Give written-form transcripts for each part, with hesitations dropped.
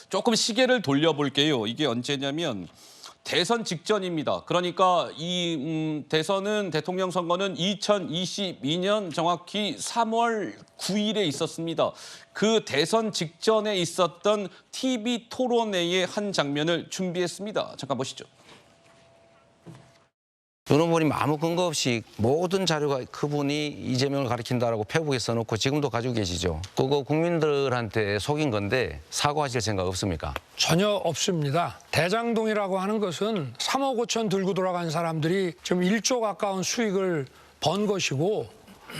조금 시계를 돌려볼게요. 이게 언제냐면 대선 직전입니다. 그러니까 이 대선은 대통령 선거는 2022년 정확히 3월 9일에 있었습니다. 그 대선 직전에 있었던 TV 토론회의 한 장면을 준비했습니다. 잠깐 보시죠. 윤 후보님 아무 근거 없이 모든 자료가 그분이 이재명을 가리킨다라고 페북에 써놓고 지금도 가지고 계시죠. 그거 국민들한테 속인 건데 사과하실 생각 없습니까? 전혀 없습니다. 대장동이라고 하는 것은 3억 5천 들고 돌아간 사람들이 지금 1조 가까운 수익을 번 것이고,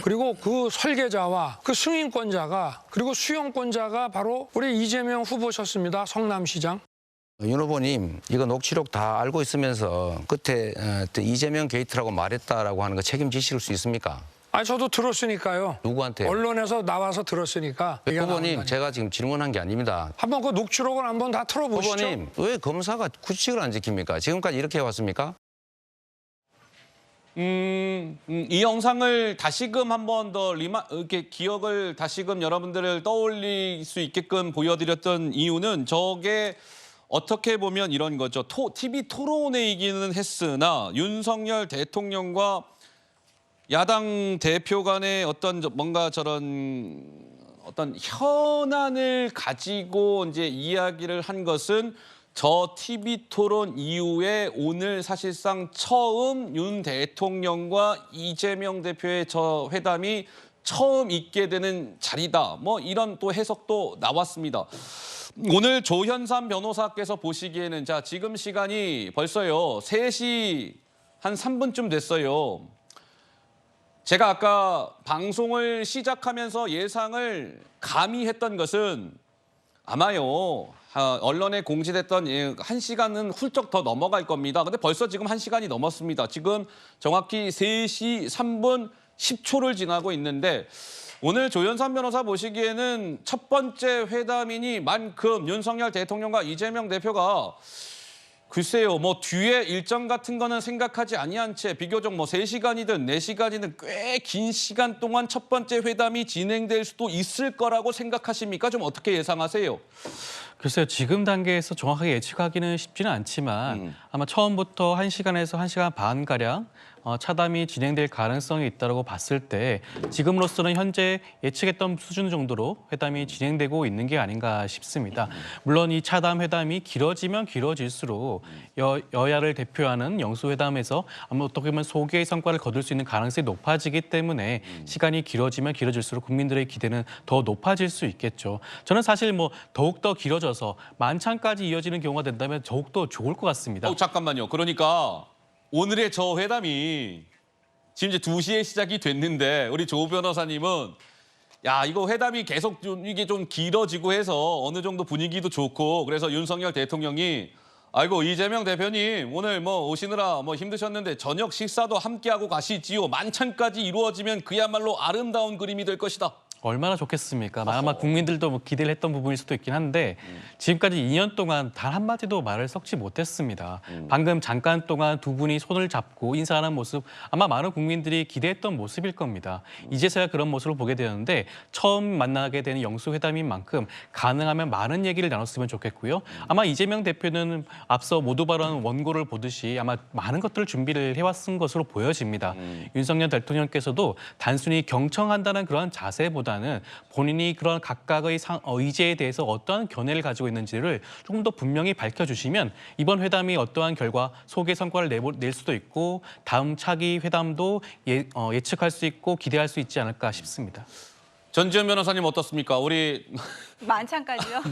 그리고 그 설계자와 그 승인권자가 그리고 수용권자가 바로 우리 이재명 후보셨습니다. 성남시장. 윤 후보님 이거 녹취록 다 알고 있으면서 끝에 이재명 게이트라고 말했다라고 하는 거 책임지실 수 있습니까? 아니 저도 들었으니까요. 누구한테? 언론에서 나와서 들었으니까. 후보님 제가 지금 질문한 게 아닙니다. 한번 그 녹취록을 한번 다 틀어보시죠. 후보님 왜 검사가 규칙을 안 지킵니까? 지금까지 이렇게 해왔습니까? 이 영상을 다시금 한 번 더 이렇게 기억을 다시금 여러분들을 떠올릴 수 있게끔 보여드렸던 이유는 저게 어떻게 보면 이런 거죠. TV 토론회이기는 했으나 윤석열 대통령과 야당 대표 간의 어떤 뭔가 저런 어떤 현안을 가지고 이제 이야기를 한 것은 저 TV 토론 이후에 오늘 사실상 처음 윤 대통령과 이재명 대표의 저 회담이 처음 있게 되는 자리다. 뭐 이런 또 해석도 나왔습니다. 오늘 조현삼 변호사께서 보시기에는 자 지금 시간이 벌써요 3시 한 3분쯤 됐어요. 제가 아까 방송을 시작하면서 예상을 감히 했던 것은 아마요 언론에 공지됐던 1시간은 훌쩍 더 넘어갈 겁니다. 근데 벌써 지금 1시간이 넘었습니다. 지금 정확히 3시 3분 10초를 지나고 있는데 오늘 조현삼 변호사 보시기에는 첫 번째 회담이니만큼 윤석열 대통령과 이재명 대표가 글쎄요, 뭐 뒤에 일정 같은 거는 생각하지 아니한 채 비교적 뭐 3시간이든 4시간이든 꽤 긴 시간 동안 첫 번째 회담이 진행될 수도 있을 거라고 생각하십니까? 좀 어떻게 예상하세요? 글쎄요, 지금 단계에서 정확하게 예측하기는 쉽지는 않지만 아마 처음부터 1시간에서 1시간 반가량 차담이 진행될 가능성이 있다고 봤을 때 지금으로서는 현재 예측했던 수준 정도로 회담이 진행되고 있는 게 아닌가 싶습니다. 물론 이 차담 회담이 길어지면 길어질수록 여야를 대표하는 영수회담에서 아마 어떻게 보면 소개의 성과를 거둘 수 있는 가능성이 높아지기 때문에 시간이 길어지면 길어질수록 국민들의 기대는 더 높아질 수 있겠죠. 저는 사실 뭐 더욱더 길어져서 만찬까지 이어지는 경우가 된다면 더욱더 좋을 것 같습니다. 잠깐만요. 그러니까 오늘의 저 회담이 지금 이제 2시에 시작이 됐는데 우리 조 변호사님은 야 이거 회담이 계속 이게 좀 길어지고 해서 어느 정도 분위기도 좋고 그래서 윤석열 대통령이 아이고 이재명 대표님 오늘 뭐 오시느라 뭐 힘드셨는데 저녁 식사도 함께하고 가시지요. 만찬까지 이루어지면 그야말로 아름다운 그림이 될 것이다. 얼마나 좋겠습니까? 아마 국민들도 뭐 기대를 했던 부분일 수도 있긴 한데 지금까지 2년 동안 단 한마디도 말을 섞지 못했습니다. 방금 잠깐 동안 두 분이 손을 잡고 인사하는 모습 아마 많은 국민들이 기대했던 모습일 겁니다. 이제서야 그런 모습을 보게 되는데 처음 만나게 되는 영수회담인 만큼 가능하면 많은 얘기를 나눴으면 좋겠고요. 아마 이재명 대표는 앞서 모두 발언 원고를 보듯이 아마 많은 것들을 준비를 해왔은 것으로 보여집니다. 윤석열 대통령께서도 단순히 경청한다는 그런 자세보다는 본인이 그런 각각의 의제에 대해서 어떠한 견해를 가지고 있는지를 조금 더 분명히 밝혀주시면 이번 회담이 어떠한 결과 소개 성과를 낼 수도 있고 다음 차기 회담도 예측할 수 있고 기대할 수 있지 않을까 싶습니다. 전지현 변호사님 어떻습니까? 우리 만찬까지요?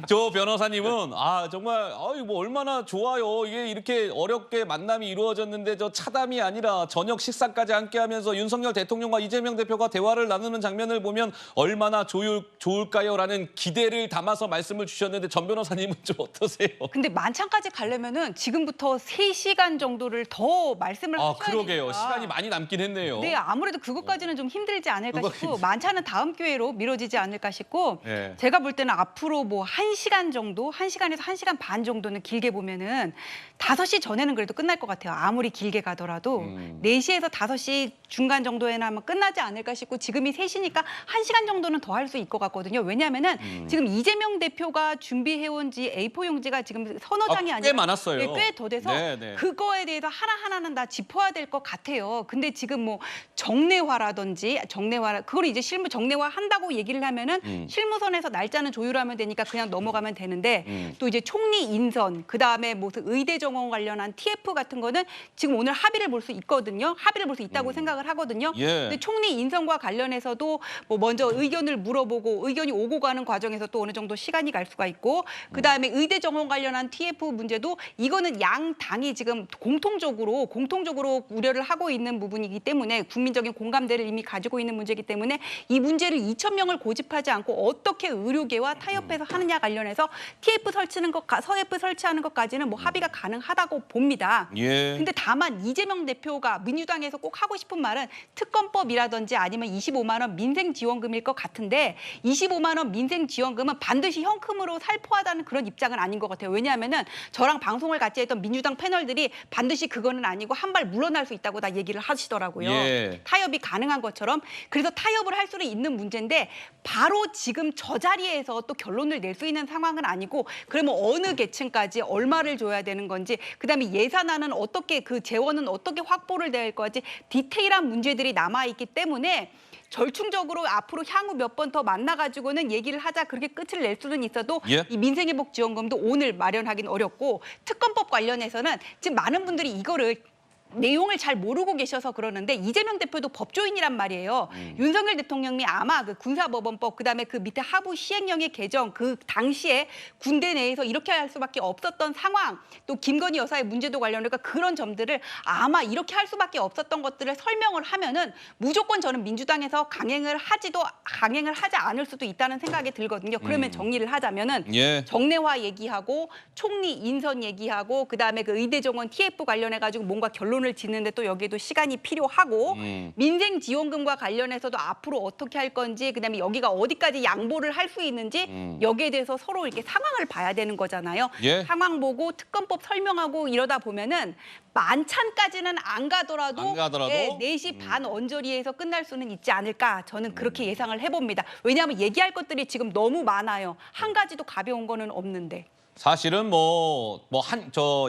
조 변호사님은 정말 뭐 얼마나 좋아요. 이게 이렇게 어렵게 만남이 이루어졌는데 저 차담이 아니라 저녁 식사까지 함께하면서 윤석열 대통령과 이재명 대표가 대화를 나누는 장면을 보면 얼마나 좋을까요?라는 기대를 담아서 말씀을 주셨는데 전 변호사님은 좀 어떠세요? 근데 만찬까지 가려면은 지금부터 3시간 정도를 더 말씀을 하셔야 그러게요. 되니까. 시간이 많이 남긴 했네요. 네, 아무래도 그것까지는 좀 힘들지 않을까 싶고 만찬은 다음 기회로 미뤄지지 않을까 싶고 네. 네. 제가 볼 때는 앞으로 뭐 1시간 정도, 1시간에서 1시간 반 정도는 길게 보면은 5시 전에는 그래도 끝날 것 같아요. 아무리 길게 가더라도 4시에서 5시 중간 정도에는 아마 끝나지 않을까 싶고 지금이 3시니까 1시간 정도는 더 할 수 있을 것 같거든요. 왜냐하면은 지금 이재명 대표가 준비해온 A4 용지가 지금 서너 장이 꽤 아니라 많았어요. 네, 꽤 더 돼서 네, 네. 그거에 대해서 하나하나는 다 짚어야 될 것 같아요. 근데 지금 뭐 정례화라든지 그걸 이제 정례화 한다고 얘기를 하면은 실무선에서 날짜는 조율하면 되니까 그냥 넘어가면 되는데 또 이제 총리 인선 그다음에 무슨 의대 정원 관련한 TF 같은 거는 지금 오늘 합의를 볼 수 있거든요. 합의를 볼 수 있다고 생각을 하거든요. 예. 근데 총리 인선과 관련해서도 뭐 먼저 의견을 물어보고 의견이 오고 가는 과정에서 또 어느 정도 시간이 갈 수가 있고 그다음에 의대 정원 관련한 TF 문제도 이거는 양 당이 지금 공통적으로 우려를 하고 있는 부분이기 때문에 국민적인 공감대를 이미 가지고 있는 문제이기 때문에 이 문제를 2,000명을 고집하지 않고 어떻게 의료계와 타협해서 하느냐 관련해서 TF 설치하는 것까지는 뭐 합의가 가능하다고 봅니다. 예. 근데 다만 이재명 대표가 민주당에서 꼭 하고 싶은 말은 특검법이라든지 아니면 25만 원 민생 지원금일 것 같은데 25만 원 민생 지원금은 반드시 현금으로 살포하다는 그런 입장은 아닌 것 같아요. 왜냐하면은 저랑 방송을 같이 했던 민주당 패널들이 반드시 그거는 아니고 한 발 물러날 수 있다고 다 얘기를 하시더라고요. 예. 타협이 가능한 것처럼. 그래서 타협을 할 수는 있는 문제인데 바로 지금 저 자리에서 또 결론을 낼 수 있는 상황은 아니고 그러면 어느 계층까지 얼마를 줘야 되는 건지 그다음에 예산안은 어떻게 그 재원은 어떻게 확보를 될 건지 디테일한 문제들이 남아있기 때문에 절충적으로 앞으로 향후 몇 번 더 만나가지고는 얘기를 하자 그렇게 끝을 낼 수는 있어도 예. 이 민생회복지원금도 오늘 마련하기는 어렵고 특검법 관련해서는 지금 많은 분들이 이거를 내용을 잘 모르고 계셔서 그러는데 이재명 대표도 법조인이란 말이에요. 윤석열 대통령이 아마 그 군사법원법 그다음에 그 밑에 하부 시행령의 개정 그 당시에 군대 내에서 이렇게 할 수밖에 없었던 상황 또 김건희 여사의 문제도 관련해서 그런 점들을 아마 이렇게 할 수밖에 없었던 것들을 설명을 하면은 무조건 저는 민주당에서 강행을 하지 않을 수도 있다는 생각이 들거든요. 그러면 정리를 하자면은 예. 정례화 얘기하고 총리 인선 얘기하고 그다음에 그 의대 정원 TF 관련해 가지고 뭔가 결론을 짓는데 또 여기에도 시간이 필요하고 민생 지원금과 관련해서도 앞으로 어떻게 할 건지 그다음에 여기가 어디까지 양보를 할 수 있는지 여기에 대해서 서로 이렇게 상황을 봐야 되는 거잖아요. 예. 상황 보고 특검법 설명하고 이러다 보면은 만찬까지는 안 가더라도, 예, 4시 반 언저리에서 끝날 수는 있지 않을까 저는 그렇게 예상을 해봅니다. 왜냐하면 얘기할 것들이 지금 너무 많아요. 한 가지도 가벼운 거는 없는데. 사실은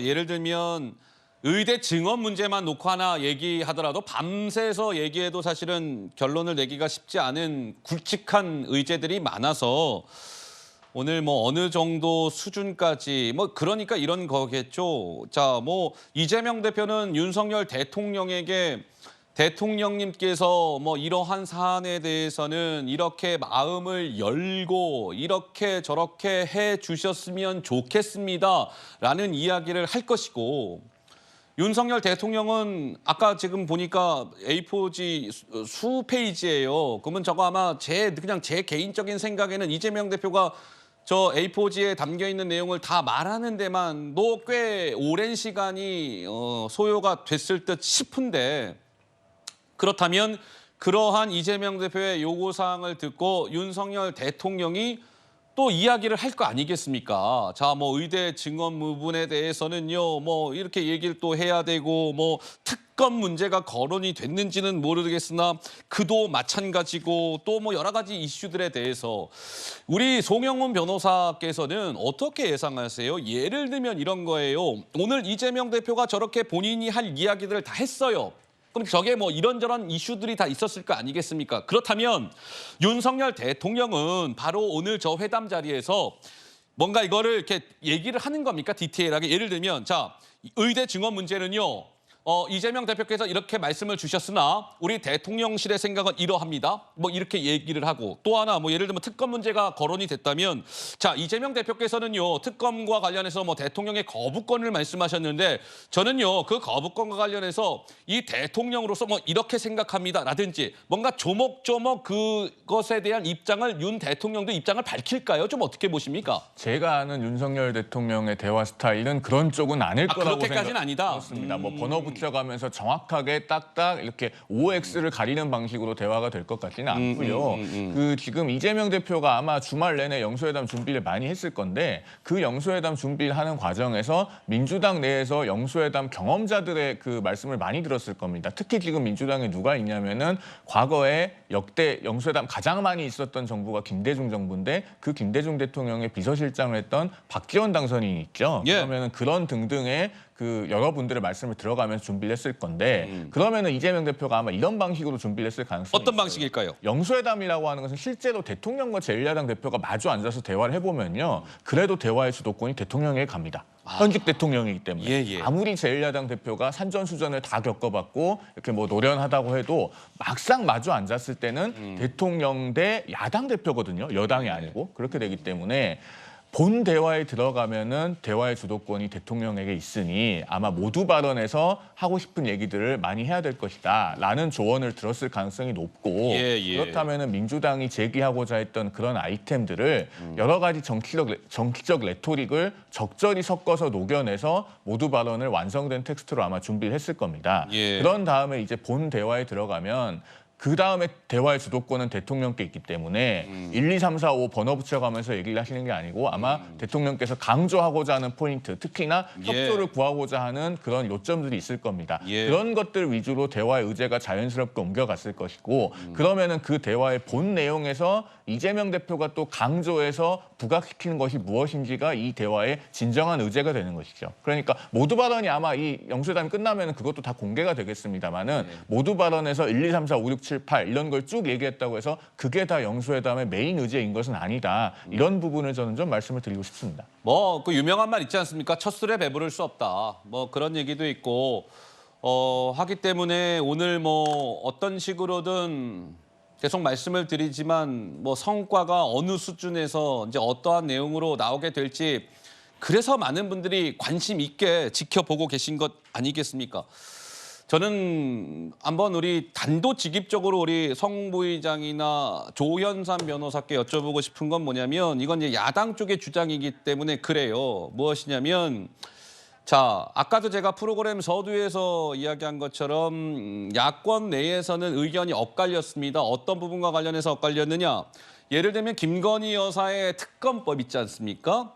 예를 들면 의대 증원 문제만 놓고 하나 얘기하더라도 밤새서 얘기해도 사실은 결론을 내기가 쉽지 않은 굵직한 의제들이 많아서 오늘 어느 정도 수준까지 그러니까 이런 거겠죠. 자, 이재명 대표는 윤석열 대통령에게 대통령님께서 이러한 사안에 대해서는 이렇게 마음을 열고 이렇게 저렇게 해 주셨으면 좋겠습니다라는 이야기를 할 것이고 윤석열 대통령은 아까 지금 보니까 A4지 수 페이지예요. 그러면 저거 아마 그냥 제 개인적인 생각에는 이재명 대표가 저 A4지에 담겨 있는 내용을 다 말하는 데만도 꽤 오랜 시간이 소요가 됐을 듯 싶은데 그렇다면 그러한 이재명 대표의 요구사항을 듣고 윤석열 대통령이 또 이야기를 할 거 아니겠습니까? 자, 의대 증원 부분에 대해서는요, 이렇게 얘기를 또 해야 되고, 특검 문제가 거론이 됐는지는 모르겠으나 그도 마찬가지고 또 여러 가지 이슈들에 대해서 우리 송영훈 변호사께서는 어떻게 예상하세요? 예를 들면 이런 거예요. 오늘 이재명 대표가 저렇게 본인이 할 이야기들을 다 했어요. 그럼 저게 이런저런 이슈들이 다 있었을 거 아니겠습니까? 그렇다면 윤석열 대통령은 바로 오늘 저 회담 자리에서 뭔가 이거를 이렇게 얘기를 하는 겁니까? 디테일하게. 예를 들면 자, 의대 증원 문제는요. 이재명 대표께서 이렇게 말씀을 주셨으나 우리 대통령실의 생각은 이러합니다. 이렇게 얘기를 하고 또 하나 예를 들면 특검 문제가 거론이 됐다면 자, 이재명 대표께서는요. 특검과 관련해서 대통령의 거부권을 말씀하셨는데 저는요. 그 거부권과 관련해서 이 대통령으로서 이렇게 생각합니다라든지 뭔가 조목조목 그것에 대한 입장을 윤 대통령도 입장을 밝힐까요? 좀 어떻게 보십니까? 제가 아는 윤석열 대통령의 대화 스타일은 그런 쪽은 아닐 거라고 그렇게까지는 아니다. 그렇습니다. 번호부터 붙여가면서 정확하게 딱딱 이렇게 OX를 가리는 방식으로 대화가 될 것 같지는 않고요. 그 지금 이재명 대표가 아마 주말 내내 영수회담 준비를 많이 했을 건데 그 영수회담 준비를 하는 과정에서 민주당 내에서 영수회담 경험자들의 그 말씀을 많이 들었을 겁니다. 특히 지금 민주당에 누가 있냐면은 과거에 역대 영수회담 가장 많이 있었던 정부가 김대중 정부인데 그 김대중 대통령의 비서실장을 했던 박지원 당선인이 있죠. 예. 그러면은 그런 등등의 그 여러분들의 말씀을 들어가면서 준비를 했을 건데 그러면은 이재명 대표가 아마 이런 방식으로 준비를 했을 가능성이 어떤 있어요. 방식일까요? 영수회담이라고 하는 것은 실제로 대통령과 제1야당 대표가 마주 앉아서 대화를 해보면요. 그래도 대화의 주도권이 대통령에게 갑니다. 현직 대통령이기 때문에. 예. 아무리 제1야당 대표가 산전수전을 다 겪어봤고 이렇게 뭐 노련하다고 해도 막상 마주 앉았을 때는 대통령 대 야당 대표거든요. 여당이 아니고. 그렇게 되기 때문에 본 대화에 들어가면은 대화의 주도권이 대통령에게 있으니 아마 모두 발언에서 하고 싶은 얘기들을 많이 해야 될 것이다라는 조언을 들었을 가능성이 높고 그렇다면은 민주당이 제기하고자 했던 그런 아이템들을 여러 가지 정치적 레토릭을 적절히 섞어서 녹여내서 모두 발언을 완성된 텍스트로 아마 준비를 했을 겁니다. 그런 다음에 이제 본 대화에 들어가면 그 다음에 대화의 주도권은 대통령께 있기 때문에 1, 2, 3, 4, 5 번호 붙여가면서 얘기를 하시는 게 아니고 아마 대통령께서 강조하고자 하는 포인트, 특히나 협조를 구하고자 하는 그런 요점들이 있을 겁니다. 그런 것들 위주로 대화의 의제가 자연스럽게 옮겨갔을 것이고 그러면은 그 대화의 본 내용에서 이재명 대표가 또 강조해서 부각시키는 것이 무엇인지가 이 대화의 진정한 의제가 되는 것이죠. 그러니까 모두 발언이 아마 이 영수회담이 끝나면 그것도 다 공개가 되겠습니다만은 모두 발언에서 1, 2, 3, 4, 5, 6, 7, 8 이런 걸 쭉 얘기했다고 해서 그게 다 영수회담의 메인 의제인 것은 아니다. 이런 부분을 저는 좀 말씀을 드리고 싶습니다. 뭐 그 유명한 말 있지 않습니까? 첫 술에 배부를 수 없다. 뭐 그런 얘기도 있고 하기 때문에 오늘 뭐 어떤 식으로든 계속 말씀을 드리지만 뭐 성과가 어느 수준에서 이제 어떠한 내용으로 나오게 될지 그래서 많은 분들이 관심 있게 지켜보고 계신 것 아니겠습니까? 저는 한번 우리 단도직입적으로 우리 성 부의장이나 조현삼 변호사께 여쭤보고 싶은 건 뭐냐면 이건 이제 야당 쪽의 주장이기 때문에 그래요. 무엇이냐면 자, 아까도 제가 프로그램 서두에서 이야기한 것처럼 야권 내에서는 의견이 엇갈렸습니다. 어떤 부분과 관련해서 엇갈렸느냐? 예를 들면 김건희 여사의 특검법 있지 않습니까?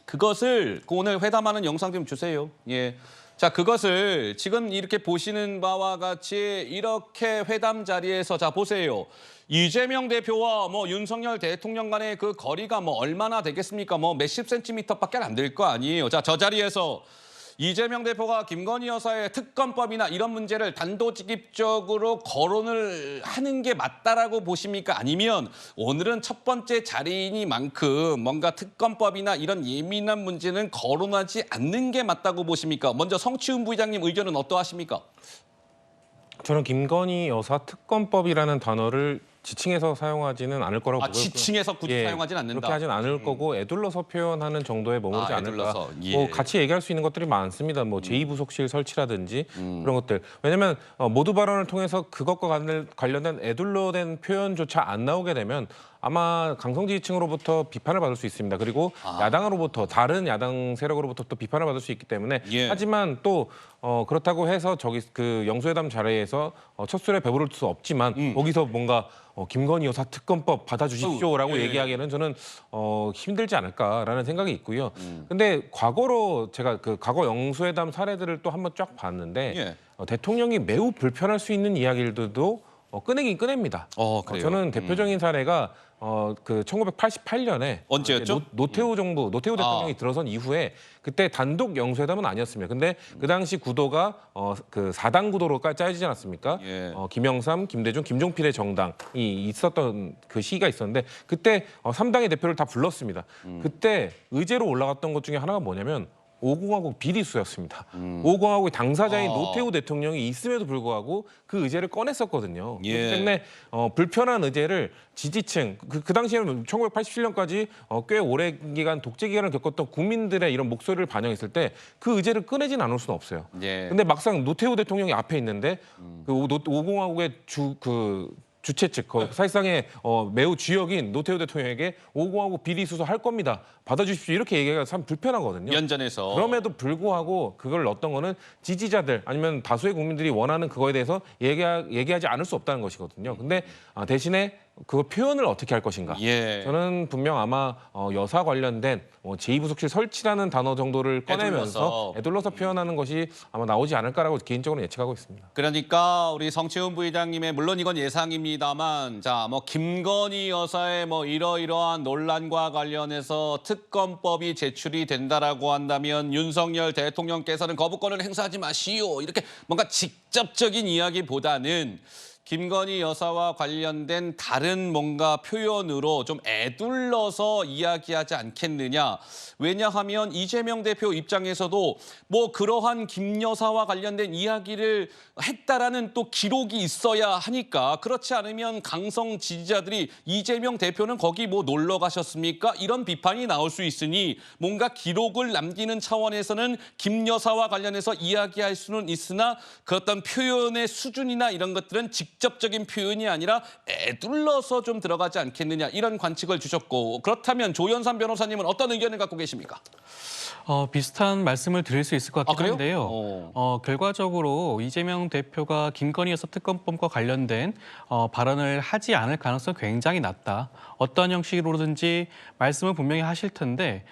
그것을 오늘 회담하는 영상 좀 주세요. 예. 자, 그것을 지금 이렇게 보시는 바와 같이 이렇게 회담 자리에서 자 보세요. 이재명 대표와 뭐 윤석열 대통령 간의 그 거리가 뭐 얼마나 되겠습니까? 뭐 몇십 센티미터밖에 안 될 거 아니에요. 자, 저 자리에서 이재명 대표가 김건희 여사의 특검법이나 이런 문제를 단도직입적으로 거론을 하는 게 맞다라고 보십니까? 아니면 오늘은 첫 번째 자리이니만큼 뭔가 특검법이나 이런 예민한 문제는 거론하지 않는 게 맞다고 보십니까? 먼저 성치훈 부의장님 의견은 어떠하십니까? 저는 김건희 여사 특검법이라는 단어를 지칭해서 사용하지는 않을 거라고 보고요. 지칭해서 굳이 사용하지는 않는다. 그렇게 하진 않을 거고 애둘러서 표현하는 정도에 머무르지 않을까. 애둘러서. 뭐 같이 얘기할 수 있는 것들이 많습니다. 뭐 제2부속실 설치라든지 그런 것들. 왜냐하면 모두 발언을 통해서 그것과 관련된 애둘러된 표현조차 안 나오게 되면 아마 강성지 지층으로부터 비판을 받을 수 있습니다. 그리고 야당으로부터 다른 야당 세력으로부터 또 비판을 받을 수 있기 때문에 하지만 또 그렇다고 해서 저기 그 영수회담 자리에서 첫 술에 배부를 수 없지만 거기서 뭔가 김건희 여사 특검법 받아주십시오라고 얘기하기에는 저는 힘들지 않을까라는 생각이 있고요. 근데 과거로 제가 그 과거 영수회담 사례들을 또 한번 쫙 봤는데 대통령이 매우 불편할 수 있는 이야기들도 꺼내긴 꺼냅니다. 그래요? 저는 대표적인 사례가 그 1988년에 언제였죠? 노태우 정부, 노태우 대통령이 들어선 이후에 그때 단독 영수회담은 아니었습니다. 근데 그 당시 구도가 그 4당 구도로 짜여지지 않았습니까? 김영삼, 김대중, 김종필의 정당이 있었던 그 시기가 있었는데 그때 3당의 대표를 다 불렀습니다. 그때 의제로 올라갔던 것 중에 하나가 뭐냐면 5공화국 비리수였습니다. 5공화국의 당사자인 노태우 대통령이 있음에도 불구하고 그 의제를 꺼냈었거든요. 그렇기 때문에 불편한 의제를 지지층, 그 당시에는 1987년까지 꽤 오랜 기간 독재 기간을 겪었던 국민들의 이런 목소리를 반영했을 때 그 의제를 꺼내진 않을 수는 없어요. 근데 막상 노태우 대통령이 앞에 있는데 그 5공화국의 주최 측, 사실상의 매우 주역인 노태우 대통령에게 오고하고 비리 수사할 겁니다. 받아주십시오. 이렇게 얘기가 참 불편하거든요. 연전에서. 그럼에도 불구하고 그걸 어떤 거는 지지자들 아니면 다수의 국민들이 원하는 그거에 대해서 얘기하지 않을 수 없다는 것이거든요. 근데 대신에 그 표현을 어떻게 할 것인가. 예. 저는 분명 아마 여사 관련된 제2부속실 설치라는 단어 정도를 꺼내면서 애둘러서 표현하는 것이 아마 나오지 않을까라고 개인적으로 예측하고 있습니다. 그러니까 우리 성채훈 부의장님의 물론 이건 예상입니다만 자 뭐 김건희 여사의 뭐 이러이러한 논란과 관련해서 특검법이 제출이 된다라고 한다면 윤석열 대통령께서는 거부권을 행사하지 마시오 이렇게 뭔가 직접적인 이야기보다는 김건희 여사와 관련된 다른 뭔가 표현으로 좀 애둘러서 이야기하지 않겠느냐. 왜냐하면 이재명 대표 입장에서도 뭐 그러한 김 여사와 관련된 이야기를 했다라는 또 기록이 있어야 하니까 그렇지 않으면 강성 지지자들이 이재명 대표는 거기 뭐 놀러 가셨습니까? 이런 비판이 나올 수 있으니 뭔가 기록을 남기는 차원에서는 김 여사와 관련해서 이야기할 수는 있으나 그 어떤 표현의 수준이나 이런 것들은 직접적인 표현이 아니라 애둘러서 좀 들어가지 않겠느냐 이런 관측을 주셨고 그렇다면 조연산 변호사님은 어떤 의견을 갖고 계십니까? 비슷한 말씀을 드릴 수 있을 것 같긴 그래요? 한데요. 결과적으로 이재명 대표가 김건희 여사 특검법과 관련된 발언을 하지 않을 가능성이 굉장히 낮다. 어떠한 형식으로든지 말씀을 분명히 하실 텐데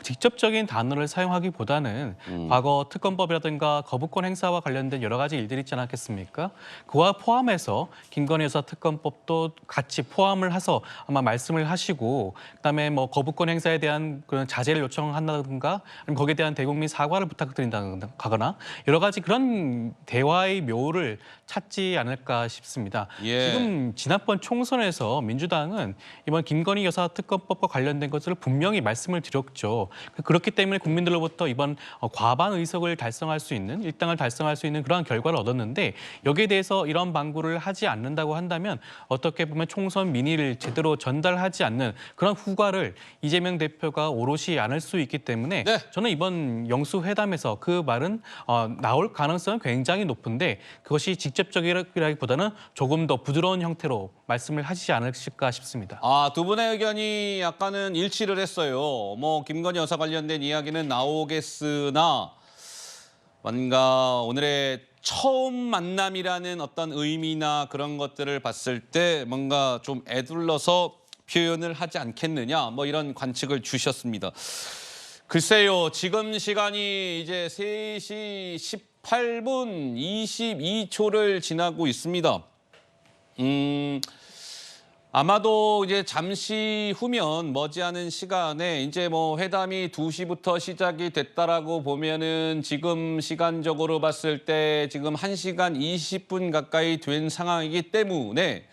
직접적인 단어를 사용하기보다는 과거 특검법이라든가 거부권 행사와 관련된 여러 가지 일들이 있지 않았겠습니까? 그와 포함해서 김건희 여사 특검법도 같이 포함을 해서 아마 말씀을 하시고 그다음에 뭐 거부권 행사에 대한 그런 자제를 요청한다든가 아니면 거기에 대한 대국민 사과를 부탁드린다거나 여러 가지 그런 대화의 묘를 찾지 않을까 싶습니다. 예. 지금 지난번 총선에서 민주당은 이번 김건희 여사 특검법과 관련된 것을 분명히 말씀을 드렸죠. 그렇기 때문에 국민들로부터 이번 과반 의석을 달성할 수 있는 일당을 달성할 수 있는 그러한 결과를 얻었는데 여기에 대해서 이런 방구를 하지 않는다고 한다면 어떻게 보면 총선 민의를 제대로 전달하지 않는 그런 후과를 이재명 대표가 오롯이 안을 수 있기 때문에 네. 저는 이번 영수회담에서 그 말은 나올 가능성은 굉장히 높은데 그것이 직접적이라기보다는 조금 더 부드러운 형태로 말씀을 하시지 않으실까 싶습니다. 두 분의 의견이 약간은 일치를 했어요. 뭐 김건희 여사 관련된 이야기는 나오겠으나 뭔가 오늘의 처음 만남이라는 어떤 의미나 그런 것들을 봤을 때 뭔가 좀 애둘러서 표현을 하지 않겠느냐 뭐 이런 관측을 주셨습니다. 글쎄요. 지금 시간이 이제 3시 18분 22초를 지나고 있습니다. 아마도 이제 잠시 후면 머지않은 시간에 이제 뭐 회담이 2시부터 시작이 됐다라고 보면은 지금 시간적으로 봤을 때 지금 1시간 20분 가까이 된 상황이기 때문에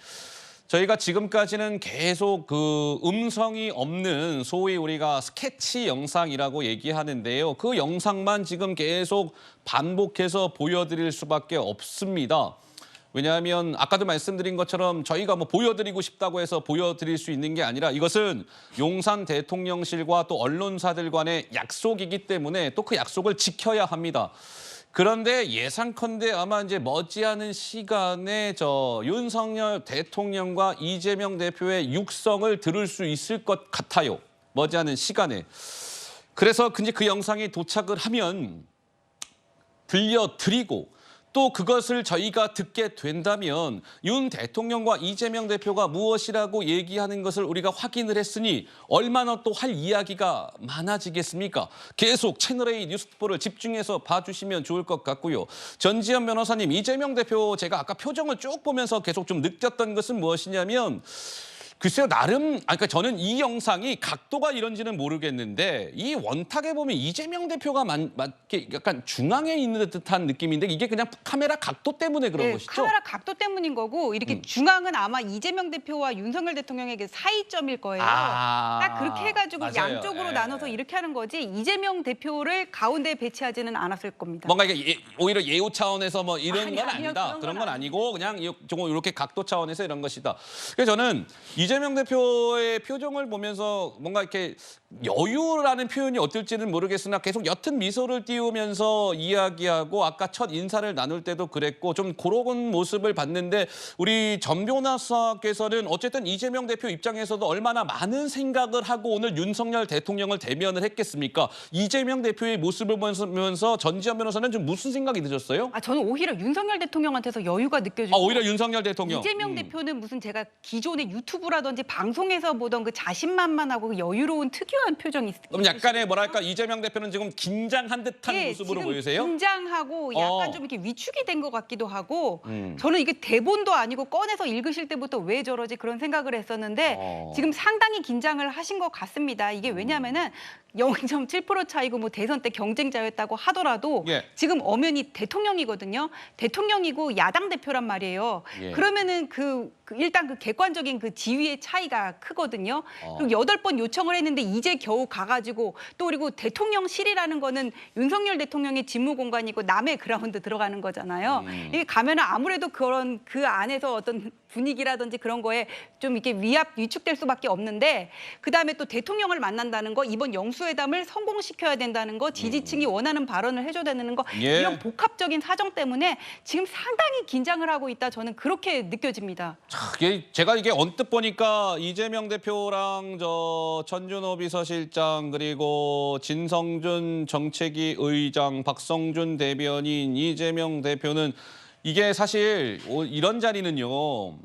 저희가 지금까지는 계속 그 음성이 없는 소위 우리가 스케치 영상이라고 얘기하는데요. 그 영상만 지금 계속 반복해서 보여드릴 수밖에 없습니다. 왜냐하면 아까도 말씀드린 것처럼 저희가 뭐 보여드리고 싶다고 해서 보여드릴 수 있는 게 아니라 이것은 용산 대통령실과 또 언론사들 간의 약속이기 때문에 또 그 약속을 지켜야 합니다. 그런데 예상컨대 아마 이제 머지않은 시간에 윤석열 대통령과 이재명 대표의 육성을 들을 수 있을 것 같아요. 머지않은 시간에. 그래서 이제 그 영상이 도착을 하면 들려드리고 또 그것을 저희가 듣게 된다면 윤 대통령과 이재명 대표가 무엇이라고 얘기하는 것을 우리가 확인을 했으니 얼마나 또 할 이야기가 많아지겠습니까? 계속 채널A 뉴스포를 집중해서 봐주시면 좋을 것 같고요. 전지현 변호사님, 이재명 대표 제가 아까 표정을 쭉 보면서 계속 좀 느꼈던 것은 무엇이냐면 글쎄요, 나름, 그러니까 저는 이 영상이 각도가 이런지는 모르겠는데 이 원탁에 보면 이재명 대표가 약간 중앙에 있는 듯한 느낌인데 이게 그냥 카메라 각도 때문에 그런 것이죠? 카메라 각도 때문인 거고 이렇게 중앙은 아마 이재명 대표와 윤석열 대통령에게 사이점일 거예요. 딱 그렇게 해가지고 맞아요. 양쪽으로 예. 나눠서 이렇게 하는 거지 이재명 대표를 가운데에 배치하지는 않았을 겁니다. 뭔가 이게 오히려 예우 차원에서 뭐 이런 건 아니요, 아니다. 그런 그런 건 건 아니고 그냥 이렇게 각도 차원에서 이런 것이다. 그래서 저는 이재명 대표의 표정을 보면서 뭔가 이렇게 여유라는 표현이 어떨지는 모르겠으나 계속 옅은 미소를 띄우면서 이야기하고 아까 첫 인사를 나눌 때도 그랬고 좀 그런 모습을 봤는데 우리 전 변호사께서는 어쨌든 이재명 대표 입장에서도 얼마나 많은 생각을 하고 오늘 윤석열 대통령을 대면을 했겠습니까? 이재명 대표의 모습을 보면서 전지현 변호사는 좀 무슨 생각이 드셨어요? 저는 오히려 윤석열 대통령한테서 여유가 느껴지고 오히려 윤석열 대통령. 이재명 대표는 무슨 제가 기존의 유튜브라든지 방송에서 보던 그 자신만만하고 그 여유로운 특유한 표정이 있어요. 그럼 약간의 뭐랄까 이재명 대표는 지금 긴장한 듯한 모습으로 지금 보이세요? 긴장하고 약간 좀 이렇게 위축이 된 것 같기도 하고 저는 이게 대본도 아니고 꺼내서 읽으실 때부터 왜 저러지 그런 생각을 했었는데 지금 상당히 긴장을 하신 것 같습니다. 이게 왜냐하면은 0.7% 차이고 뭐 대선 때 경쟁자였다고 하더라도 예. 지금 엄연히 대통령이거든요. 대통령이고 야당 대표란 말이에요. 예. 그러면은 일단 그 객관적인 그 지위의 차이가 크거든요. 그리고 8번 요청을 했는데 이제 겨우 가가지고 또 그리고 대통령실이라는 거는 윤석열 대통령의 직무 공간이고 남의 그라운드 들어가는 거잖아요. 이게 가면은 아무래도 그런 그 안에서 어떤 분위기라든지 그런 거에 좀 이렇게 위축될 수밖에 없는데 그다음에 또 대통령을 만난다는 거 이번 영수회담을 성공시켜야 된다는 거 지지층이 원하는 발언을 해줘야 되는 거 예. 이런 복합적인 사정 때문에 지금 상당히 긴장을 하고 있다 저는 그렇게 느껴집니다. 제가 이게 언뜻 보니까 이재명 대표랑 저 천준호 비서실장 그리고 진성준 정책위 의장 박성준 대변인 이재명 대표는 이게 사실 이런 자리는요.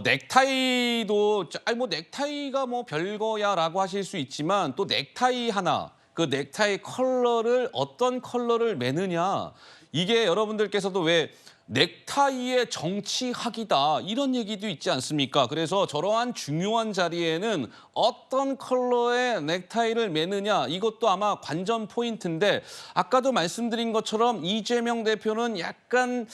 넥타이도 뭐 넥타이가 뭐 별거야라고 하실 수 있지만 또 넥타이 하나 그 넥타이 컬러를 어떤 컬러를 매느냐 이게 여러분들께서도 왜 넥타이의 정치학이다 이런 얘기도 있지 않습니까? 그래서 저러한 중요한 자리에는 어떤 컬러의 넥타이를 매느냐 이것도 아마 관전 포인트인데 아까도 말씀드린 것처럼 이재명 대표는 약간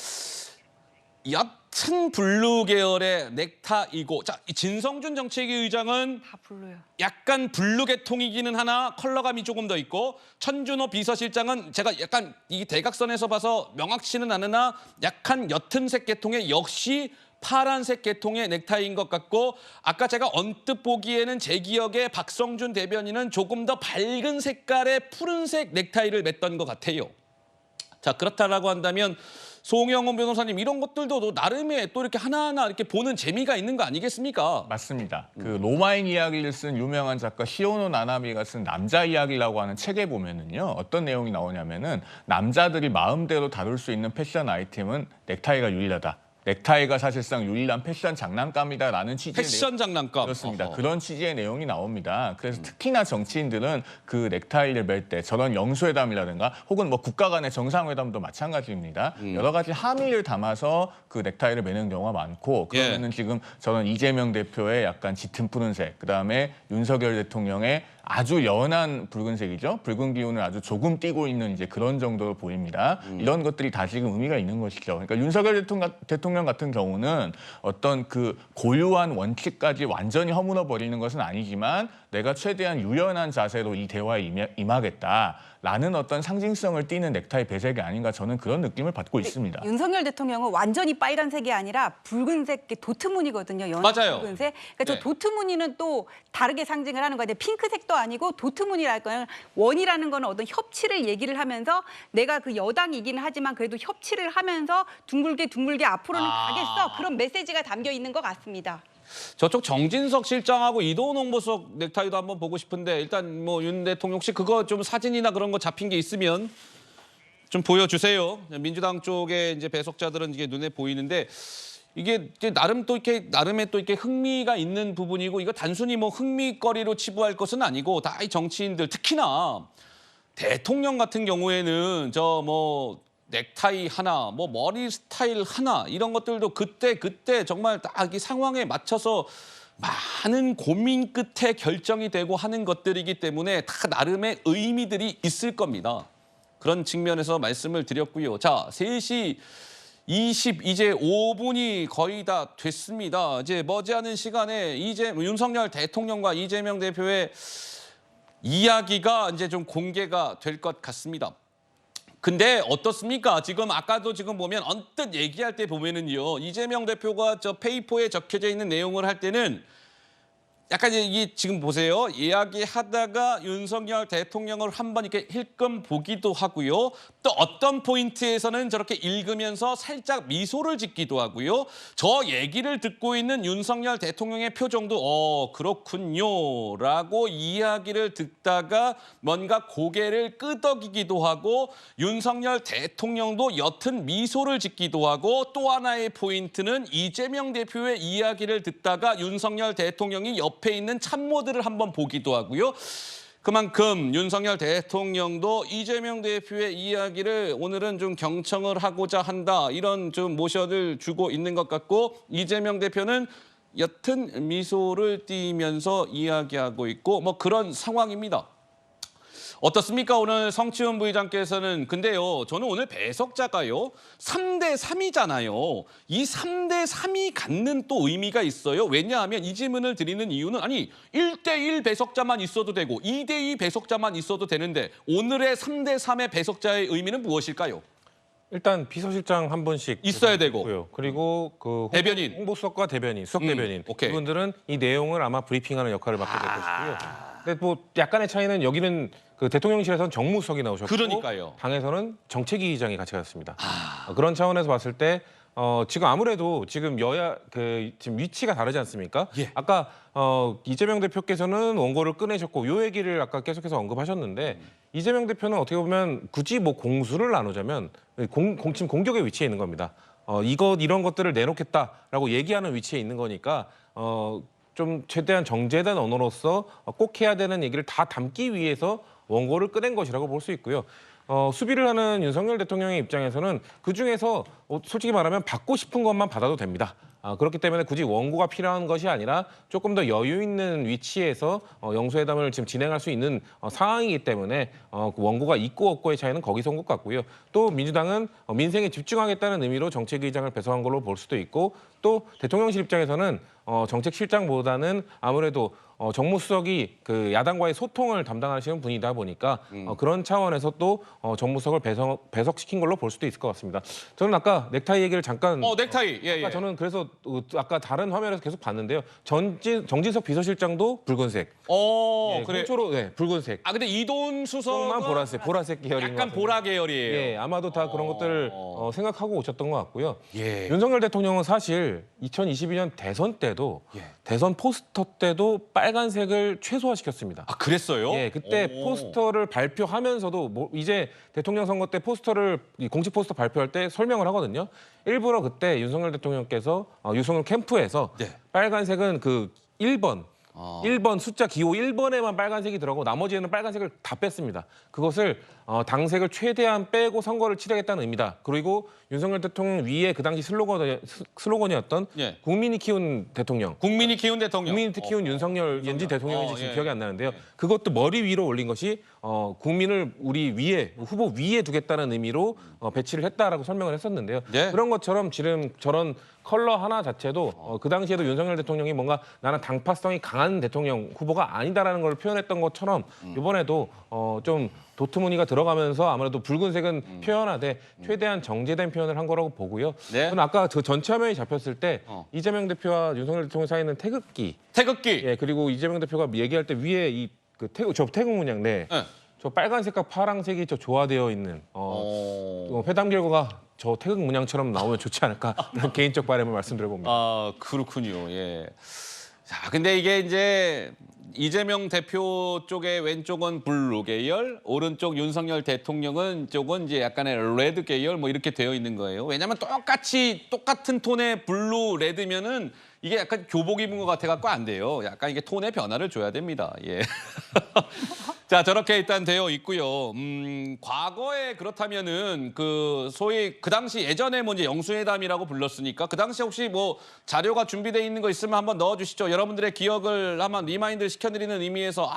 옅은 블루 계열의 넥타이고 자 진성준 정책위 의장은 다 불러요. 약간 블루 계통이기는 하나 컬러감이 조금 더 있고 천준호 비서실장은 제가 약간 이 대각선에서 봐서 명확치는 않으나 약간 옅은색 계통의 역시 파란색 계통의 넥타이인 것 같고 아까 제가 언뜻 보기에는 제 기억에 박성준 대변인은 조금 더 밝은 색깔의 푸른색 넥타이를 맸던 것 같아요. 자 그렇다라고 한다면 송영훈 변호사님 이런 것들도 나름의 또 이렇게 하나하나 이렇게 보는 재미가 있는 거 아니겠습니까? 맞습니다. 그 로마인 이야기를 쓴 유명한 작가 시오노 나나미가 쓴 남자 이야기라고 하는 책에 보면은요. 어떤 내용이 나오냐면은 남자들이 마음대로 다룰 수 있는 패션 아이템은 넥타이가 유일하다. 넥타이가 사실상 유일한 패션 장난감이다라는 취지의 패션 장난감. 그렇습니다. 그런 취지의 내용이 나옵니다. 그래서 특히나 정치인들은 그 넥타이를 멜 때 저런 영수회담이라든가 혹은 뭐 국가 간의 정상회담도 마찬가지입니다. 여러 가지 함의를 담아서 그 넥타이를 매는 경우가 많고 그러면은 지금 저런 이재명 대표의 약간 짙은 푸른색, 그다음에 윤석열 대통령의 아주 연한 붉은색이죠. 붉은 기운을 아주 조금 띠고 있는 이제 그런 정도로 보입니다. 이런 것들이 다 지금 의미가 있는 것이죠. 그러니까 윤석열 대통령 같은 경우는 어떤 그 고유한 원칙까지 완전히 허물어 버리는 것은 아니지만 내가 최대한 유연한 자세로 이 대화에 임하겠다라는 어떤 상징성을 띠는 넥타이 배색이 아닌가 저는 그런 느낌을 받고 있습니다. 윤석열 대통령은 완전히 빨간색이 아니라 붉은색 도트무늬거든요. 연한 맞아요. 붉은색. 그러니까 저 네. 도트무늬는 또 다르게 상징을 하는 거예요. 핑크색도 아니고 도트무늬랄 거는 원이라는 거는 어떤 협치를 얘기를 하면서 내가 그 여당이기는 하지만 그래도 협치를 하면서 둥글게 앞으로는 가겠어. 그런 메시지가 담겨 있는 것 같습니다. 저쪽 정진석 실장하고 이도훈 홍보수석 넥타이도 한번 보고 싶은데 일단 뭐 윤 대통령 혹시 그거 좀 사진이나 그런 거 잡힌 게 있으면 좀 보여주세요. 민주당 쪽에 이제 배석자들은 이게 눈에 보이는데 이게 나름 또 이렇게 나름의 또 이렇게 흥미가 있는 부분이고 이거 단순히 뭐 흥미거리로 치부할 것은 아니고 다 이 정치인들 특히나 대통령 같은 경우에는 저 뭐 넥타이 하나, 뭐 머리 스타일 하나 이런 것들도 그때 정말 딱 이 상황에 맞춰서 많은 고민 끝에 결정이 되고 하는 것들이기 때문에 다 나름의 의미들이 있을 겁니다. 그런 측면에서 말씀을 드렸고요. 자, 3시 20 이제 5분이 거의 다 됐습니다. 이제 머지않은 시간에 윤석열 대통령과 이재명 대표의 이야기가 이제 좀 공개가 될 것 같습니다. 근데 어떻습니까? 지금 아까도 지금 보면 언뜻 얘기할 때 보면은요. 이재명 대표가 저 페이퍼에 적혀져 있는 내용을 할 때는 약간 이게 지금 보세요. 이야기하다가 윤석열 대통령을 한번 이렇게 힐끔 보기도 하고요. 또 어떤 포인트에서는 저렇게 읽으면서 살짝 미소를 짓기도 하고요. 저 얘기를 듣고 있는 윤석열 대통령의 표정도 그렇군요라고 이야기를 듣다가 뭔가 고개를 끄덕이기도 하고 윤석열 대통령도 옅은 미소를 짓기도 하고 또 하나의 포인트는 이재명 대표의 이야기를 듣다가 윤석열 대통령이 옆에 있는 참모들을 한번 보기도 하고요. 그만큼 윤석열 대통령도 이재명 대표의 이야기를 오늘은 좀 경청을 하고자 한다. 이런 좀 모션을 주고 있는 것 같고 이재명 대표는 옅은 미소를 띠면서 이야기하고 있고 뭐 그런 상황입니다. 어떻습니까? 오늘 성치훈 부의장께서는 근데요. 저는 오늘 배석자가요. 3대 3이잖아요. 이 3대 3이 갖는 또 의미가 있어요. 왜냐하면 이 질문을 드리는 이유는 아니 1대1 배석자만 있어도 되고 2대2 배석자만 있어도 되는데 오늘의 3대 3의 배석자의 의미는 무엇일까요? 일단 비서실장 한 분씩 있어야 되고. 있고요. 그리고 그 대변인. 홍보수석과 대변인, 수석 대변인 오케이. 이분들은 이 내용을 아마 브리핑하는 역할을 맡게 될 것이고요. 근데 뭐 약간의 차이는 여기는 그 대통령실에서는 정무수석이 나오셨고 그러니까요. 당에서는 정책위의장이 같이 갔습니다. 그런 차원에서 봤을 때 지금 아무래도 지금 여야 지금 위치가 다르지 않습니까? 예. 아까 이재명 대표께서는 원고를 꺼내셨고 요 얘기를 아까 계속해서 언급하셨는데 이재명 대표는 어떻게 보면 굳이 뭐 공수를 나누자면 지금 공격의 위치에 있는 겁니다. 이런 것들을 내놓겠다라고 얘기하는 위치에 있는 거니까 좀 최대한 정제된 언어로서 꼭 해야 되는 얘기를 다 담기 위해서 원고를 꺼낸 것이라고 볼 수 있고요. 수비를 하는 윤석열 대통령의 입장에서는 그중에서 솔직히 말하면 받고 싶은 것만 받아도 됩니다. 그렇기 때문에 굳이 원고가 필요한 것이 아니라 조금 더 여유 있는 위치에서 영수회담을 지금 진행할 수 있는 상황이기 때문에 그 원고가 있고 없고의 차이는 거기서 온 것 같고요. 또 민주당은 민생에 집중하겠다는 의미로 정책위의장을 배석한 걸로 볼 수도 있고 또 대통령실 입장에서는 정책실장보다는 아무래도 정무수석이 그 야당과의 소통을 담당하시는 분이다 보니까 그런 차원에서 또 정무수석을 배석시킨 걸로 볼 수도 있을 것 같습니다. 저는 아까 넥타이 얘기를 잠깐 넥타이. 예, 아까 저는 그래서 아까 다른 화면에서 계속 봤는데요. 정진석 비서실장도 붉은색. 그래. 홍초로 붉은색. 근데 이돈 수석은 조금만 보라색 계열인 것 약간 같은데. 보라 계열이에요. 예, 아마도 다 그런 것들을 생각하고 오셨던 것 같고요. 예. 윤석열 대통령은 사실 2022년 대선 때도 대선 포스터 때도 빨간색을 최소화시켰습니다. 그랬어요? 예, 그때 포스터를 발표하면서도 이제 대통령 선거 때 공식 포스터 발표할 때 설명을 하거든요. 일부러 그때 윤석열 대통령께서 유승열 캠프에서 빨간색은 그 1번 1번 숫자 기호 1번에만 빨간색이 들어가고 나머지에는 빨간색을 다 뺐습니다. 그것을 당색을 최대한 빼고 선거를 치르겠다는 의미다. 그리고 윤석열 대통령 위에 그 당시 슬로건이었던 국민이 키운 대통령. 국민이 키운 대통령. 국민이 키운 윤석열인지 대통령인지 지금 기억이 안 나는데요. 그것도 머리 위로 올린 것이 국민을 우리 위에 후보 위에 두겠다는 의미로 배치를 했다라고 설명을 했었는데요. 그런 것처럼 지금 저런 컬러 하나 자체도 그 당시에도 윤석열 대통령이 뭔가 나는 당파성이 강한 대통령 후보가 아니다라는 걸 표현했던 것처럼 이번에도 좀 도트무늬가 들어가면서 아무래도 붉은색은 표현하되 최대한 정제된 표현을 한 거라고 보고요. 저는 아까 그 전체 화면이 잡혔을 때 이재명 대표와 윤석열 대통령 사이는 태극기. 예, 그리고 이재명 대표가 얘기할 때 위에 저 태극 문양 저 빨간색과 파란색이 저 조화되어 있는 회담 결과가 저 태극 문양처럼 나오면 좋지 않을까 라는 개인적 바람을 말씀드려봅니다. 그렇군요. 예. 자, 근데 이게 이제 이재명 대표 쪽의 왼쪽은 블루 계열, 오른쪽 윤석열 대통령은 쪽은 이제 약간의 레드 계열 뭐 이렇게 되어 있는 거예요. 왜냐하면 똑같은 톤의 블루 레드면은 이게 약간 교복 입은 것 같아갖고 안 돼요. 약간 이게 톤의 변화를 줘야 됩니다. 예. 자, 저렇게 일단 되어 있고요. 과거에 그렇다면은 소위 그 당시 예전에 뭐 이제 영수회담이라고 불렀으니까 그 당시 혹시 뭐 자료가 준비되어 있는 거 있으면 한번 넣어주시죠. 여러분들의 기억을 한번 리마인드 시켜드리는 의미에서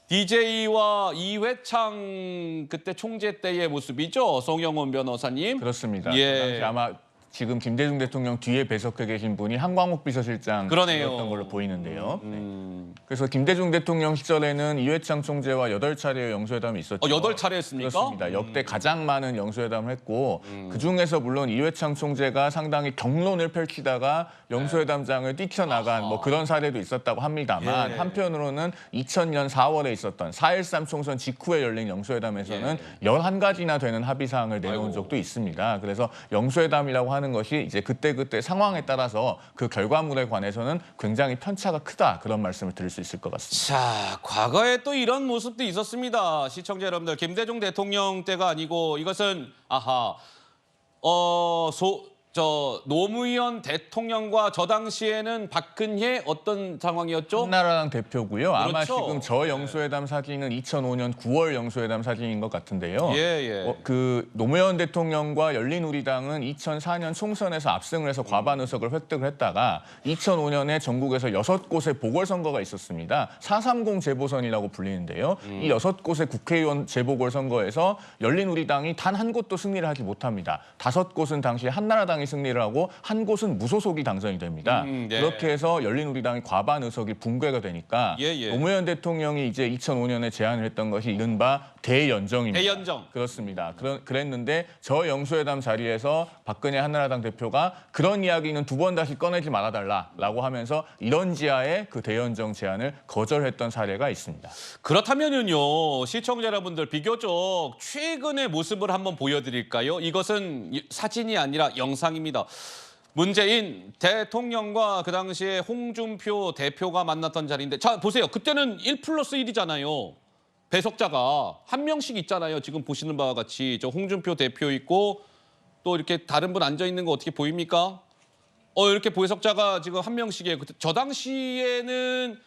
DJ와 이회창 그때 총재 때의 모습이죠. 송영훈 변호사님. 그렇습니다. 예. 그 당시 아마 지금 김대중 대통령 뒤에 배석해 계신 분이 한광욱 비서실장이었던 그러네요. 걸로 보이는데요. 네. 그래서 김대중 대통령 시절에는 이회창 총재와 8차례의 영수회담이 있었죠. 8차례 했습니까? 그렇습니다. 역대 가장 많은 영수회담을 했고 그중에서 물론 이회창 총재가 상당히 경론을 펼치다가 영수회담장을 뛰쳐나간 뭐 그런 사례도 있었다고 합니다만 예. 한편으로는 2000년 4월에 있었던 4.13 총선 직후에 열린 영수회담에서는 11가지나 되는 합의사항을 내놓은 적도 있습니다. 그래서 영수회담이라고 하는 것이 이제 그때그때 상황에 따라서 그 결과물에 관해서는 굉장히 편차가 크다 그런 말씀을 드릴 수 있을 것 같습니다. 자, 과거에 또 이런 모습도 있었습니다. 시청자 여러분들, 김대중 대통령 때가 아니고 이것은 노무현 대통령과 저 당시에는 박근혜 어떤 상황이었죠? 한나라당 대표고요. 아마 그렇죠. 지금 저 영수회담 사진은 2005년 9월 영수회담 사진인 것 같은데요. 예. 그 노무현 대통령과 열린우리당은 2004년 총선에서 압승을 해서 과반 의석을 획득을 했다가 2005년에 전국에서 6곳의 보궐선거가 있었습니다. 430 재보선이라고 불리는데요. 이 6곳의 국회의원 재보궐선거에서 열린우리당이 단 한 곳도 승리를 하지 못합니다. 5곳은 당시 한나라당이 승리를 하고 한 곳은 무소속이 당선이 됩니다. 네. 그렇게 해서 열린우리당이 과반 의석이 붕괴가 되니까 예. 노무현 대통령이 이제 2005년에 제안을 했던 것이 이른바 대연정입니다. 대연정. 그렇습니다. 그랬는데 저 영수회담 자리에서 박근혜 한나라당 대표가 그런 이야기는 두 번 다시 꺼내지 말아달라라고 하면서 이런 지하에 그 대연정 제안을 거절했던 사례가 있습니다. 그렇다면은요, 시청자 여러분들 비교적 최근의 모습을 한번 보여드릴까요? 이것은 사진이 아니라 영상입니다. 문재인 대통령과 그 당시에 홍준표 대표가 만났던 자리인데, 자 보세요. 그때는 1+1이잖아요. 배석자가 한 명씩 있잖아요. 지금 보시는 바와 같이 저 홍준표 대표 있고 또 이렇게 다른 분 앉아 있는 거 어떻게 보입니까? 이렇게 배석자가 지금 한 명씩이에요. 저 당시에는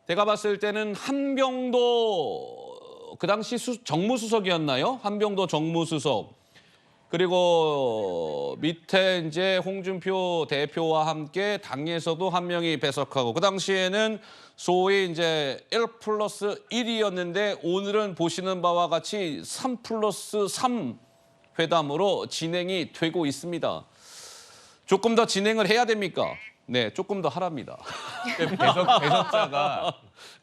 제가 봤을 때는 한병도 그 당시 정무수석이었나요? 한병도 정무수석. 그리고 밑에 이제 홍준표 대표와 함께 당에서도 한 명이 배석하고, 그 당시에는 소위 이제 1+1이었는데 오늘은 보시는 바와 같이 3+3 회담으로 진행이 되고 있습니다. 조금 더 진행을 해야 됩니까? 네, 조금 더 하랍니다. 배석자가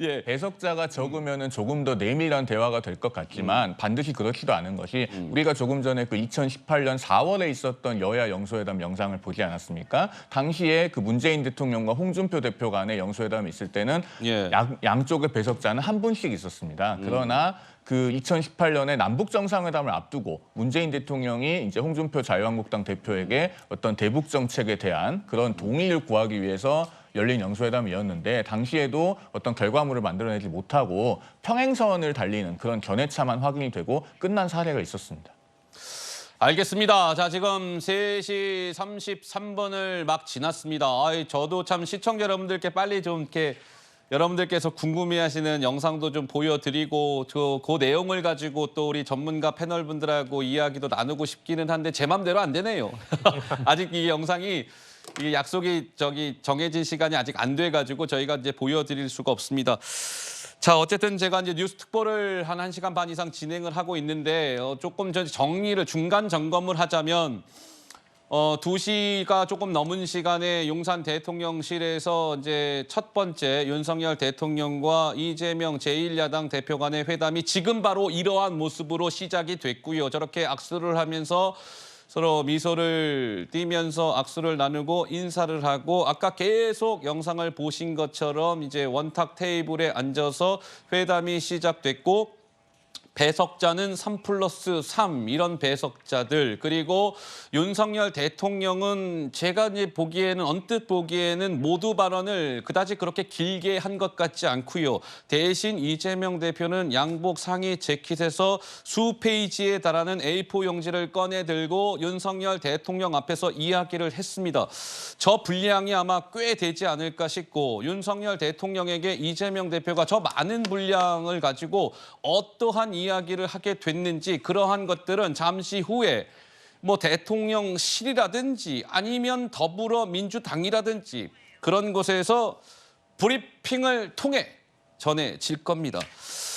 예. 배석자가 적으면은 조금 더 내밀한 대화가 될 것 같지만 반드시 그렇지도 않은 것이 우리가 조금 전에 그 2018년 4월에 있었던 여야 영수회담 영상을 보지 않았습니까? 당시에 그 문재인 대통령과 홍준표 대표 간의 영수회담이 있을 때는 예. 양쪽의 배석자는 한 분씩 있었습니다. 그러나 그 2018년에 남북 정상회담을 앞두고 문재인 대통령이 이제 홍준표 자유한국당 대표에게 어떤 대북 정책에 대한 그런 동의를 구하기 위해서 열린 영수회담이었는데 당시에도 어떤 결과물을 만들어내지 못하고 평행선을 달리는 그런 견해차만 확인이 되고 끝난 사례가 있었습니다. 알겠습니다. 자, 지금 3시 33분을 막 지났습니다. 저도 참 시청자 여러분들께 빨리 좀 이렇게 여러분들께서 궁금해하시는 영상도 좀 보여드리고 그 내용을 가지고 또 우리 전문가 패널분들하고 이야기도 나누고 싶기는 한데 제 맘대로 안 되네요. 아직 이 영상이 이게 약속이 정해진 시간이 아직 안 돼가지고 저희가 이제 보여드릴 수가 없습니다. 자, 어쨌든 제가 이제 뉴스 특보를 한 1시간 반 이상 진행을 하고 있는데 조금 정리를 중간 점검을 하자면 2시가 조금 넘은 시간에 용산 대통령실에서 이제 첫 번째 윤석열 대통령과 이재명 제1야당 대표 간의 회담이 지금 바로 이러한 모습으로 시작이 됐고요. 저렇게 악수를 하면서 서로 미소를 띠면서 악수를 나누고 인사를 하고, 아까 계속 영상을 보신 것처럼 이제 원탁 테이블에 앉아서 회담이 시작됐고, 배석자는 3+3 이런 배석자들, 그리고 윤석열 대통령은 제가 이제 보기에는 언뜻 보기에는 모두 발언을 그다지 그렇게 길게 한 것 같지 않고요. 대신 이재명 대표는 양복 상의 재킷에서 수페이지에 달하는 A4 용지를 꺼내 들고 윤석열 대통령 앞에서 이야기를 했습니다. 저 분량이 아마 꽤 되지 않을까 싶고, 윤석열 대통령에게 이재명 대표가 저 많은 분량을 가지고 어떠한 이야기를 하게 됐는지, 그러한 것들은 잠시 후에 뭐 대통령실이라든지 아니면 더불어민주당이라든지 그런 곳에서 브리핑을 통해 전해질 겁니다.